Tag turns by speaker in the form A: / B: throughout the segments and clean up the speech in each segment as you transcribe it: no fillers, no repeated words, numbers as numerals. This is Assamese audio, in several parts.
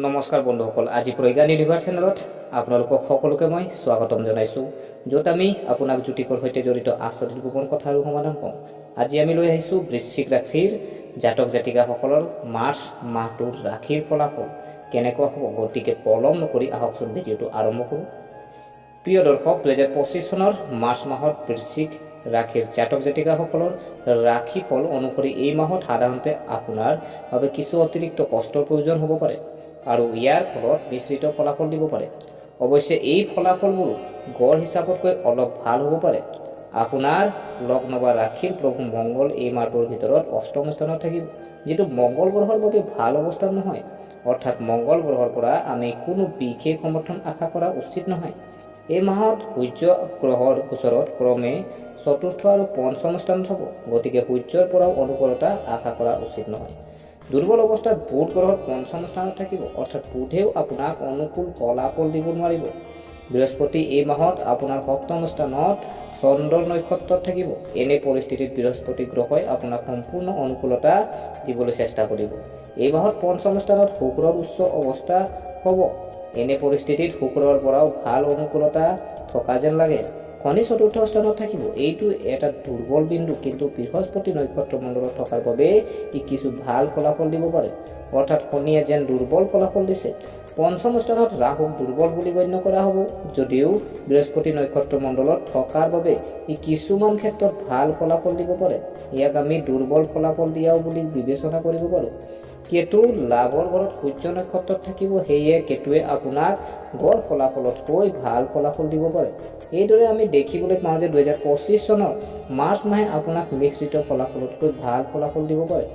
A: নমস্কাৰ বন্ধুসকল, আজি প্ৰজ্ঞান ইউনিভাৰ্ছ চেনেলত আপোনালোকক সকলোকে মই স্বাগতম জনাইছোঁ, য'ত আমি আপোনাক জ্যোতিষৰ সৈতে জড়িত আচৰিত গোপন কথা আৰু সমাধান কওঁ। আজি আমি লৈ আহিছোঁ বৃশ্চিক ৰাশিৰ জাতক জাতিকাসকলৰ মাৰ্চ মাহটোৰ ৰাশিৰ ফলাফল কেনেকুৱা হ'ব। গতিকে পলম নকৰি আহকচোন ভিডিঅ'টো আৰম্ভ কৰোঁ। প্ৰিয় দৰ্শক, 2025 চনৰ মাৰ্চ মাহত বৃশ্চিক ৰাশিৰ জাতক জাতিকাসকলৰ ৰাশিফল অনুসৰি এই মাহত সাধাৰণতে আপোনাৰ বাবে কিছু অতিৰিক্ত কষ্টৰ প্ৰয়োজন হ'ব পাৰে আৰু ইয়াৰ ফলত মিশ্ৰিত ফলাফল দিব পাৰে। অৱশ্যে এই ফলাফলবোৰ গড় হিচাপতকৈ অলপ ভাল হ'ব পাৰে। আপোনাৰ লগ্ন বা ৰাশিৰ প্ৰভু মংগল এই মাহটোৰ ভিতৰত অষ্টম স্থানত থাকিব, যিটো মংগল গ্ৰহৰ বাবে ভাল অৱস্থান নহয়। অৰ্থাৎ মংগল গ্ৰহৰ পৰা আমি কোনো বিশেষ সমৰ্থন আশা কৰা উচিত নহয়। এই মাহত সূৰ্য গ্ৰহৰ ওচৰত ক্ৰমে চতুৰ্থ আৰু পঞ্চম স্থানত হ'ব, গতিকে সূৰ্যৰ পৰাও অনুকূলতা আশা কৰা উচিত নহয়। দুৰ্বল অৱস্থাত বুধ গ্ৰহৰ পঞ্চম স্থানত থাকিব, অৰ্থাৎ বুধেও আপোনাক অনুকূল ফলাফল দিব নোৱাৰিব। বৃহস্পতি এই মাহত আপোনাৰ সপ্তম স্থানত চন্দ্ৰৰ নক্ষত্ৰত থাকিব। এনে পৰিস্থিতিত বৃহস্পতি গ্ৰহই আপোনাক সম্পূৰ্ণ অনুকূলতা দিবলৈ চেষ্টা কৰিব। এই মাহত পঞ্চম স্থানত শুক্ৰৰ উচ্চ অৱস্থা হ'ব। এনে পৰিস্থিতিত শুক্ৰৰ পৰাও ভাল অনুকূলতা থকা যেন লাগে। শনি চতুৰ্থ স্থানত থাকিব। এইটো এটা দুৰ্বল বিন্দু, কিন্তু বৃহস্পতি নক্ষত্ৰ মণ্ডলত থকাৰ বাবে ই কিছু ভাল ফলাফল দিব পাৰে। অৰ্থাৎ শনিয়ে যেন দুৰ্বল ফলাফল দিছে। পঞ্চম স্থানত ৰাহুক দুৰ্বল বুলি গণ্য কৰা হ'ব, যদিও বৃহস্পতি নক্ষত্ৰ মণ্ডলত থকাৰ বাবে ই কিছুমান ক্ষেত্ৰত ভাল ফলাফল দিব পাৰে। ইয়াক আমি দুৰ্বল ফলাফল দিয়াও বুলি বিবেচনা কৰিব পাৰোঁ। কেতু লাভৰ ঘৰত সূৰ্য নক্ষত্ৰত থাকিব, সেয়ে কেতুৱে আপোনাক গড় ফলাফলতকৈ ভাল ফলাফল দিব পাৰে। এইদৰে আমি দেখিবলৈ পাওঁ যে 2025 চনৰ মাৰ্চ মাহে আপোনাক মিশ্ৰিত ফলাফলতকৈ ভাল ফলাফল দিব পাৰে।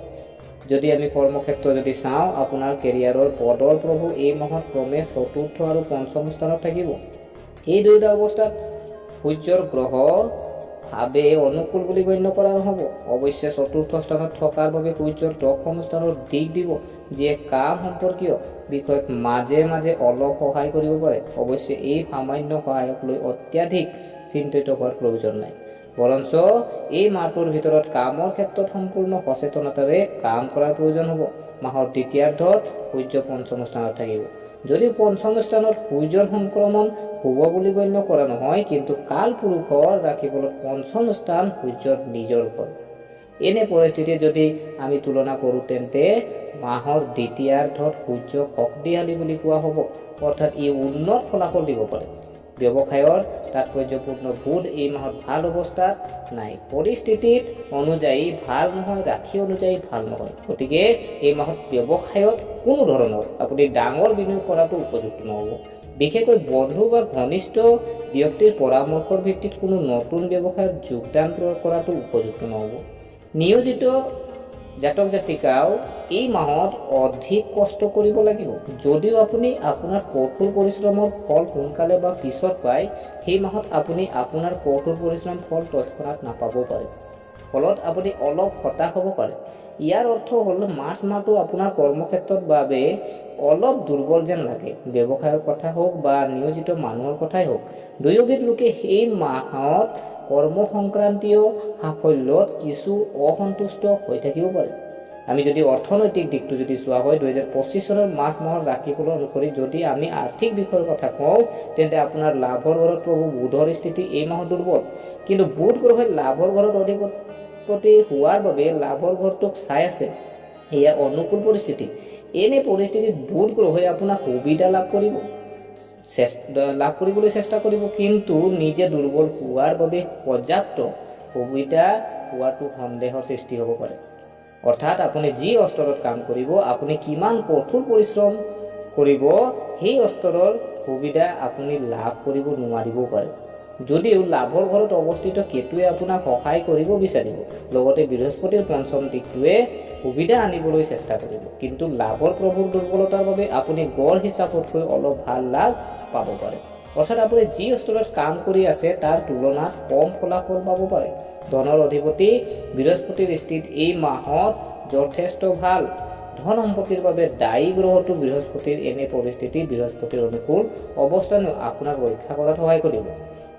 A: যদি আমি কৰ্মক্ষেত্ৰ যদি চাওঁ, আপোনাৰ কেৰিয়াৰৰ পদৰ প্ৰভু এই মাহত ক্ৰমে চতুৰ্থ আৰু পঞ্চম স্থানত থাকিব। এই দুয়োটা অৱস্থাত সূৰ্যৰ গ্ৰহ ভাৱে অনুকূল বুলি গণ্য কৰা নহ'ব। অৱশ্যে চতুৰ্থ স্থানত থকাৰ বাবে সূৰ্যৰ দশম স্থানৰ দিশ দিব, যিয়ে কাম সম্পৰ্কীয় বিষয়ত মাজে মাজে অলপ সহায় কৰিব পাৰে। অৱশ্যে এই সামান্য সহায়ক লৈ অত্যাধিক চিন্তিত হোৱাৰ প্ৰয়োজন নাই, বৰঞ্চ এই মাহটোৰ ভিতৰত কামৰ ক্ষেত্ৰত সম্পূৰ্ণ সচেতনতাৰে কাম কৰাৰ প্ৰয়োজন হ'ব। মাহৰ দ্বিতীয়াৰ্ধত সূৰ্য পঞ্চম স্থানত থাকিব। যদিও পঞ্চম স্থানত সূৰ্যৰ সংক্ৰমণ হ'ব বুলি গণ্য কৰা নহয়, কিন্তু কাল পুৰুষৰ ৰাশিফলত পঞ্চম স্থান সূৰ্যৰ নিজৰ ঘৰ। এনে পৰিস্থিতিত যদি আমি তুলনা কৰোঁ, তেন্তে মাহৰ দ্বিতীয়াৰ্ধত সূৰ্য শক্তিশালী বুলি কোৱা হ'ব, অৰ্থাৎ ই উন্নত ফলাফল দিব পাৰে। ব্যৱসায়ৰ তাৎপৰ্যপূৰ্ণ বুধ এই মাহত ভাল অৱস্থাত নাই। পৰিস্থিতিত অনুযায়ী ভাল নহয়, ৰাশি অনুযায়ী ভাল নহয়। গতিকে এই মাহত ব্যৱসায়ত কোনো ধৰণৰ আপুনি ডাঙৰ বিনিয়োগ কৰাটো উপযুক্ত নহ'ব। বিশেষকৈ বন্ধু বা ঘনিষ্ঠ ব্যক্তিৰ পৰামৰ্শৰ ভিত্তিত কোনো নতুন ব্যৱসায়ত যোগদান কৰাটো উপযুক্ত নহ'ব। নিয়োজিত জাতক জাতিকাও এই মাহত অধিক কষ্ট কৰিব লাগিব। যদিও আপুনি আপোনাৰ কঠোৰ পৰিশ্ৰমৰ ফল সোনকালে বা পিছত পায়, সেই মাহত আপুনি আপোনাৰ কঠোৰ পৰিশ্ৰম ফল তৎক্ষণাত নাপাবও পাৰে। ফলত আপুনি অলপ হতাশ হ'ব পাৰে। ইয়াৰ অৰ্থ হ'ল মাৰ্চ মাহটো আপোনাৰ কৰ্মক্ষেত্ৰৰ বাবে অলপ দুৰ্বল যেন লাগে। ব্যৱসায়ৰ কথা হওক বা নিয়োজিত মানুহৰ কথাই হওক, দুয়োবিধ লোকে এই মাহত কৰ্ম সংক্ৰান্তীয় সাফল্যত কিছু অসন্তুষ্ট হৈ থাকিব পাৰে। আমি যদি অৰ্থনৈতিক দিশটো যদি চোৱা হয়, 2025 চনৰ মাৰ্চ মাহৰ ৰাশিফল অনুসৰি যদি আমি আৰ্থিক বিষয়ৰ কথা কওঁ, তেন্তে আপোনাৰ লাভৰ ঘৰত প্ৰভু বুধৰ স্থিতি এই মাহত দুৰ্বল। কিন্তু বুধ গ্ৰহই লাভৰ ঘৰত অধিপতি হোৱাৰ বাবে লাভৰ ঘৰটোক চাই আছে। এয়া অনুকূল পৰিস্থিতি। এনে পৰিস্থিতিত বুধ গ্ৰহই আপোনাক সুবিধা লাভ কৰিবলৈ চেষ্টা কৰিব, কিন্তু নিজে দুৰ্বল হোৱাৰ বাবে পৰ্যাপ্ত সুবিধা পোৱাটো সন্দেহৰ সৃষ্টি হ'ব পাৰে। অৰ্থাৎ আপুনি যি স্তৰত কাম কৰিব, আপুনি কিমান কঠোৰ পৰিশ্ৰম কৰিব, সেই স্তৰৰ সুবিধা আপুনি লাভ কৰিব নোৱাৰিবও পাৰে। যদিও লাভৰ ঘৰত অৱস্থিত কেতুৱে আপোনাক সহায় কৰিব বিচাৰিব, লগতে বৃহস্পতিৰ পঞ্চম দিশটোৱে সুবিধা আনিবলৈ চেষ্টা কৰিব, কিন্তু লাভৰ প্ৰভুৰ দুৰ্বলতাৰ বাবে আপুনি গড় হিচাপতকৈ অলপ ভাল লাভ পাব পাৰে। অৰ্থাৎ আপুনি যি স্তৰত কাম কৰি আছে তাৰ তুলনাত কম ফলাফল পাব পাৰে। ধনৰ অধিপতি বৃহস্পতিৰ স্থিতি এই মাহত যথেষ্ট ভাল। ধন সম্পত্তিৰ বাবে দায়ী গ্ৰহটো বৃহস্পতিৰ। এনে পৰিস্থিতি বৃহস্পতিৰ অনুকূল অৱস্থানেও আপোনাক ৰক্ষা কৰাত সহায় কৰিব।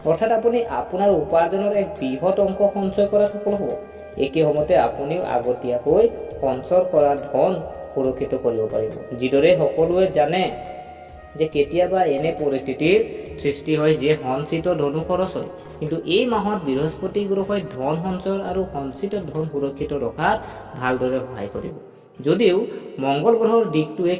A: অৰ্থাৎ আপুনি আপোনাৰ উপাৰ্জনৰ এক বৃহৎ অংশ সঞ্চয় কৰাত সফল হ'ব। একে সময়তে আপুনিও আগতীয়াকৈ সঞ্চয় কৰা ধন সুৰক্ষিত কৰিব পাৰিব। যিদৰে সকলোৱে জানে যে কেতিয়াবা এনে পৰিস্থিতিৰ সৃষ্টি হয় যে সঞ্চিত ধনো খৰচ হয়, কিন্তু এই মাহত বৃহস্পতি গ্ৰহই ধন সঞ্চয় আৰু সঞ্চিত ধন সুৰক্ষিত ৰখাত ভালদৰে সহায় কৰিব। যদিও মংগল গ্ৰহৰ দিশটোৱে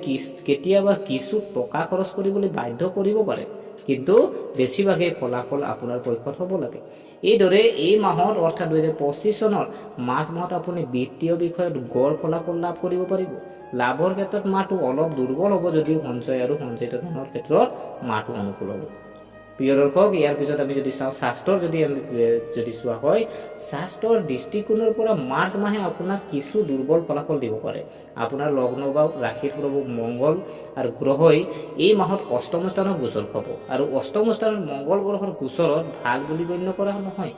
A: কেতিয়াবা কিছু টকা খৰচ কৰিবলৈ বাধ্য কৰিব পাৰে, কিন্তু বেছিভাগেই ফলাফল আপোনাৰ পক্ষত হ'ব লাগে। এইদৰে এই মাহত অৰ্থাৎ 2025 চনৰ মাৰ্চ মাহত আপুনি বিত্তীয় বিষয়ত গড় ফলাফল লাভ কৰিব পাৰিব। লাভৰ ক্ষেত্ৰত মাহটো অলপ দুৰ্বল হ'ব, যদিও সঞ্চয় আৰু সঞ্চিত ধনৰ ক্ষেত্ৰত মাহটো অনুকূল হ'ব। প্ৰিয় দৰ্শক, ইয়াৰ পিছত আমি যদি চাওঁ শাস্ত্ৰৰ যদি চোৱা হয়, শাস্ত্ৰৰ দৃষ্টিকোণৰ পৰা মাৰ্চ মাহে আপোনাক কিছু দুৰ্বল ফলাফল দিব পাৰে। আপোনাৰ লগ্ন বা ৰাশিৰ প্ৰভু মংগল আৰু গ্ৰহই এই মাহত অষ্টম স্থানত গোচৰ খাব, আৰু অষ্টম স্থানত মংগল গ্ৰহৰ গোচৰত ভাল বুলি গণ্য কৰা নহয়।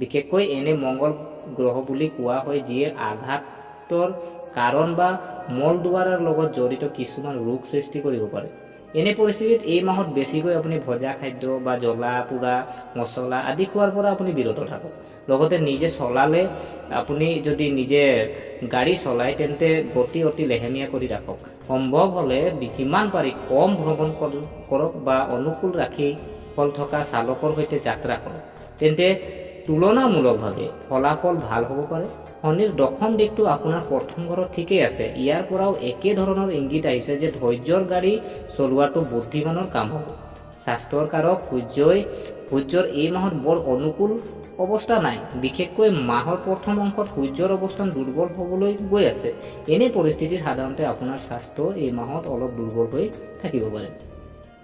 A: বিশেষকৈ এনে মংগল গ্ৰহ বুলি কোৱা হয় যিয়ে আঘাতৰ কাৰণ বা মল দুৱাৰৰ লগত জড়িত কিছুমান ৰোগ সৃষ্টি কৰিব পাৰে। এনে পৰিস্থিতিত এই মাহত বেছিকৈ আপুনি ভজা খাদ্য বা জ্বলা পোৰা মছলা আদি খোৱাৰ পৰা আপুনি বিৰত থাকক। লগতে নিজে চলালে, আপুনি যদি নিজে গাড়ী চলায় তেন্তে গতি অতি লেহেমীয়া কৰি ৰাখক। সম্ভৱ হ'লে যিমান পাৰি কম ভ্ৰমণ কৰক বা অনুকূল ৰাখি ফল থকা চালকৰ সৈতে যাত্ৰা কৰক, তেন্তে তুলনামূলকভাৱে ফলাফল ভাল হ'ব পাৰে। শনিৰ দশম দিশটো আপোনাৰ প্ৰথম ঘৰত ঠিকেই আছে। ইয়াৰ পৰাও একে ধৰণৰ ইংগিত আহিছে যে ধৈৰ্যৰ গাড়ী চলোৱাটো বুদ্ধিমানৰ কাম হ'ব। স্বাস্থ্যৰ কাৰক সূৰ্যৰ এই মাহত বৰ অনুকূল অৱস্থা নাই। বিশেষকৈ মাহৰ প্ৰথম অংশত সূৰ্যৰ অৱস্থান দুৰ্বল হ'বলৈ গৈ আছে। এনে পৰিস্থিতিত সাধাৰণতে আপোনাৰ স্বাস্থ্য এই মাহত অলপ দুৰ্বল হৈ থাকিব পাৰে।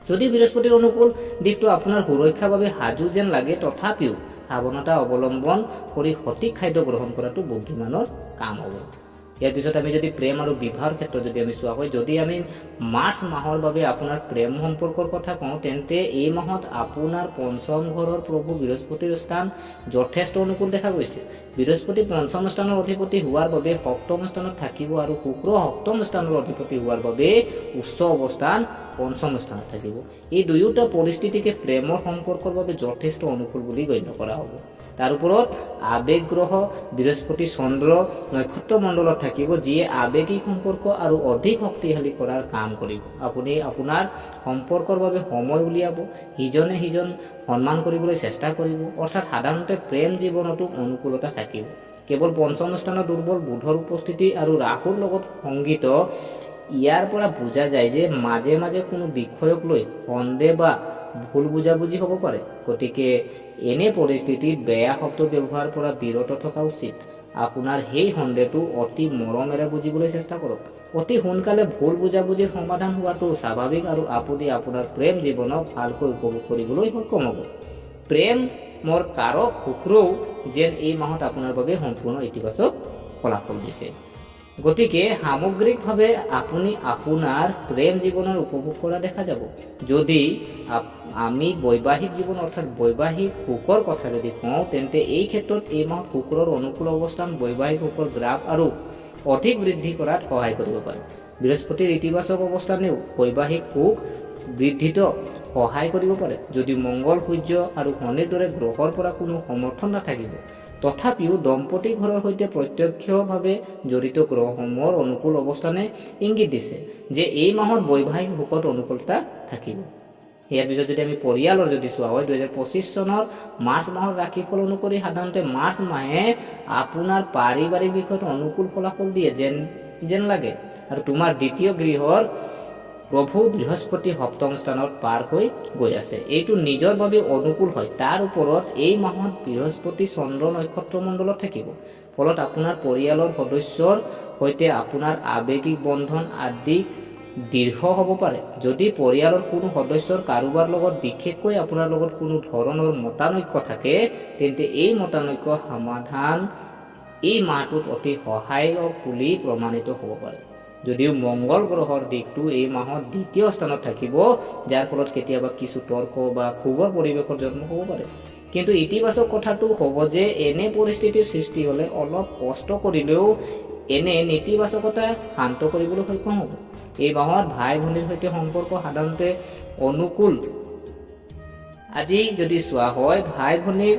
A: যদি বৃহস্পতিৰ অনুকূল দিশটো আপোনাৰ সুৰক্ষাৰ বাবে সাজু যেন লাগে, তথাপিও সাৱধানতা অৱলম্বন কৰি সঠিক খাদ্য গ্ৰহণ কৰাটো বুদ্ধিমানৰ কাম হ'ব। ইয়াৰ পিছত আমি যদি প্ৰেম আৰু বিবাহৰ ক্ষেত্ৰত যদি আমি চোৱা হয়, যদি আমি মাৰ্চ মাহৰ বাবে আপোনাৰ প্ৰেম সম্পৰ্কৰ কথা কওঁ, তেন্তে এই মাহত আপোনাৰ পঞ্চম ঘৰৰ প্ৰভু বৃহস্পতিৰ স্থান যথেষ্ট অনুকূল দেখা গৈছে। বৃহস্পতি পঞ্চম স্থানৰ অধিপতি হোৱাৰ বাবে সপ্তম স্থানত থাকিব, আৰু শুক্ৰ সপ্তম স্থানৰ অধিপতি হোৱাৰ বাবে উচ্চ অৱস্থান পঞ্চম স্থানত থাকিব। এই দুয়োটা পৰিস্থিতিকে প্ৰেমৰ সম্পৰ্কৰ বাবে যথেষ্ট অনুকূল বুলি গণ্য কৰা হ'ব। তাৰ ওপৰত আবেগ গ্ৰহ বৃহস্পতি চন্দ্ৰ নক্ষত্ৰ মণ্ডলত থাকিব, যিয়ে আবেগিক সম্পৰ্ক আৰু অধিক শক্তিশালী কৰাৰ কাম কৰিব। আপুনি আপোনাৰ সম্পৰ্কৰ বাবে সময় উলিয়াব, সিজনে সিজন সন্মান কৰিবলৈ চেষ্টা কৰিব, অৰ্থাৎ সাধাৰণতে প্ৰেম জীৱনতো অনুকূলতা থাকিব। কেৱল পঞ্চম স্থানত দুৰ্বল বুধৰ উপস্থিতি আৰু ৰাহুৰ লগত সংগীত ইয়াৰ পৰা বুজা যায় যে মাজে মাজে কোনো বিষয়ক লৈ সন্দেহ বা ভুল বুজাবুজি হ'ব পাৰে। গতিকে এনে পৰিস্থিতিত বেয়া শব্দ ব্যৱহাৰৰ পৰা বিৰত থকা উচিত। আপোনাৰ সেই সন্দেহটো অতি মৰমেৰে বুজিবলৈ চেষ্টা কৰক। অতি সোনকালে ভুল বুজাবুজিৰ সমাধান হোৱাটো স্বাভাৱিক, আৰু আপুনি আপোনাৰ প্ৰেম জীৱনক ভালকৈ উপভোগ কৰিবলৈ সক্ষম হ'ব। প্ৰেমৰ কাৰক শুক্ৰও যেন এই মাহত আপোনাৰ বাবে সম্পূৰ্ণ ইতিবাচক ফলাফল দিছে। গতিকে সামগ্ৰিকভাৱে আপুনি আপোনাৰ প্ৰেম জীৱনৰ উপভোগ কৰা দেখা যাব। যদি আমি বৈবাহিক জীৱন অৰ্থাৎ বৈবাহিক সুখৰ কথা যদি কওঁ, তেন্তে এই ক্ষেত্ৰত এই মাহত শুক্ৰৰ অনুকূল অৱস্থান বৈবাহিক সুখৰ গ্ৰাফ আৰু অধিক বৃদ্ধি কৰাত সহায় কৰিব পাৰে। বৃহস্পতিৰ ইতিবাচক অৱস্থানেও বৈবাহিক সুখ বৃদ্ধিত সহায় কৰিব পাৰে। যদি মংগল সূৰ্য আৰু শনিৰ দৰে গ্ৰহৰ পৰা কোনো সমৰ্থন নাথাকিব, তথাপিও দম্পতী ঘৰৰ সৈতে প্ৰত্যক্ষভাৱে জড়িত গ্ৰহসমূহৰ অনুকূল অৱস্থানে ইংগিত দিছে যে এই মাহত বৈবাহিক সুখত অনুকূলতা থাকিব। ইয়াৰ পিছত যদি আমি পৰিয়ালৰ যদি চোৱা হয়, 2025 চনৰ মাৰ্চ মাহৰ ৰাশিফল অনুসৰি সাধাৰণতে মাৰ্চ মাহে আপোনাৰ পাৰিবাৰিক বিষয়ত অনুকূল ফলাফল দিয়ে যেন লাগে, আৰু তোমাৰ দ্বিতীয় গৃহৰ প্ৰভু বৃহস্পতি সপ্তম স্থানত পাৰ হৈ গৈ আছে। এইটো নিজৰ বাবে অনুকূল হয়। তাৰ ওপৰত এই মাহত বৃহস্পতি চন্দ্ৰ নক্ষত্ৰ মণ্ডলত থাকিব, ফলত আপোনাৰ পৰিয়ালৰ সদস্যৰ সৈতে আপোনাৰ আৱেগিক বন্ধন আদি দৃঢ় হ'ব পাৰে। যদি পৰিয়ালৰ কোনো সদস্যৰ কাৰোবাৰ লগত, বিশেষকৈ আপোনাৰ লগত কোনো ধৰণৰ মতানৈক্য থাকে, তেন্তে এই মতানৈক্য সমাধান এই মাহটোত অতি সহায়ক বুলি প্ৰমাণিত হ'ব পাৰে। যদিও মংগল গ্ৰহৰ দিশটো এই মাহত দ্বিতীয় স্থানত থাকিব, যাৰ ফলত কেতিয়াবা কিছু তৰ্ক বা ক্ষোভৰ পৰিৱেশৰ জন্ম হ'ব পাৰে। কিন্তু ইতিবাচক কথাটো হ'ব যে এনে পৰিস্থিতিৰ সৃষ্টি হ'লে অলপ কষ্ট কৰিলেও এনে নেতিবাচকতা শান্ত কৰিবলৈ সক্ষম হ'ব। এই মাহত ভাই ভনীৰ সৈতে সম্পৰ্ক সাধাৰণতে অনুকূল। আজি যদি চোৱা হয়, ভাই ভনীৰ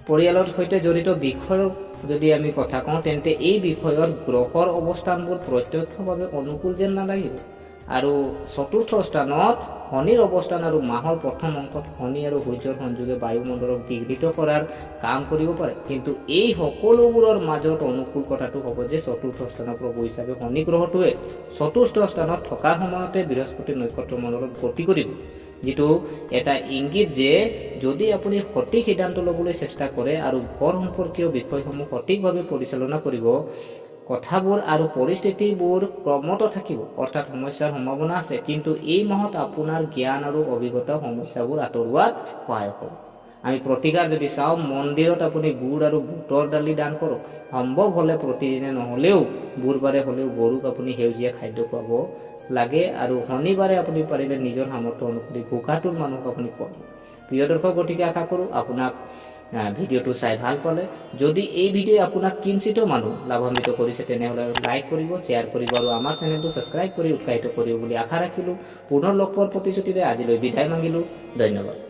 A: পৰিয়ালৰ সৈতে জড়িত বিষয়ৰ যদি আমি কথা কওঁ তেন্তে এই বিষয়ৰ গ্ৰহৰ অৱস্থানবোৰ প্ৰত্যক্ষভাৱে অনুকূল যেন নালাগিব। আৰু চতুৰ্থ স্থানত শনিৰ অৱস্থান আৰু মাহৰ প্ৰথম অংশত শনি আৰু সূৰ্যৰ সংযোগে বায়ুমণ্ডলক বিঘ্নিত কৰাৰ কাম কৰিব পাৰে। কিন্তু এই সকলোবোৰৰ মাজত অনুকূল কথাটো হ'ব যে চতুৰ্থ স্থানৰ প্ৰভু হিচাপে শনি গ্ৰহটোৱে চতুৰ্থ স্থানত থকাৰ সময়তে বৃহস্পতি নক্ষত্ৰমণ্ডলত গতি কৰিব, যিটো এটা ইংগিত যে যদি আপুনি সঠিক সিদ্ধান্ত ল'বলৈ চেষ্টা কৰে আৰু ঘৰ সম্পৰ্কীয় বিষয়সমূহ সঠিকভাৱে পৰিচালনা কৰিব, কথাবোৰ আৰু পৰিস্থিতিবোৰ ক্ৰমত থাকিব, অৰ্থাৎ সমস্যাৰ সম্ভাৱনা আছে। কিন্তু এই মাহত আপোনাৰ জ্ঞান আৰু অভিজ্ঞতা সমস্যাবোৰ আঁতৰোৱাত সহায় হ'ব। আমি প্ৰতিকাৰ যদি চাওঁ, মন্দিৰত আপুনি গুড় আৰু বুটৰ দালি দান কৰক। সম্ভৱ হ'লে প্ৰতিদিনে নহ'লেও বুধবাৰে হ'লেও গৰুক আপুনি সেউজীয়া খাদ্য খুৱাব লাগে। আৰু শনিবাৰে আপুনি পাৰিলে নিজৰ সামৰ্থ্য অনুসৰি ভোকাতুৰ মানুহক আপুনি খুৱাব। প্ৰিয় দৰ্শক, গতিকে আশা কৰোঁ আপোনাক ভিডিঅ'টো চাই ভাল পালে। যদি এই ভিডিঅ' আপোনাক কিঞ্চিতো মানুহ লাভান্বিত কৰিছে তেনেহ'লে লাইক কৰিব, শ্বেয়াৰ কৰিব আৰু আমাৰ চেনেলটো ছাবস্ক্ৰাইব কৰি উৎসাহিত কৰিব বুলি আশা ৰাখিলোঁ। পুনৰ লগ পোৱাৰ প্ৰতিশ্ৰুতিৰে আজিলৈ বিদায় মাগিলোঁ। ধন্যবাদ।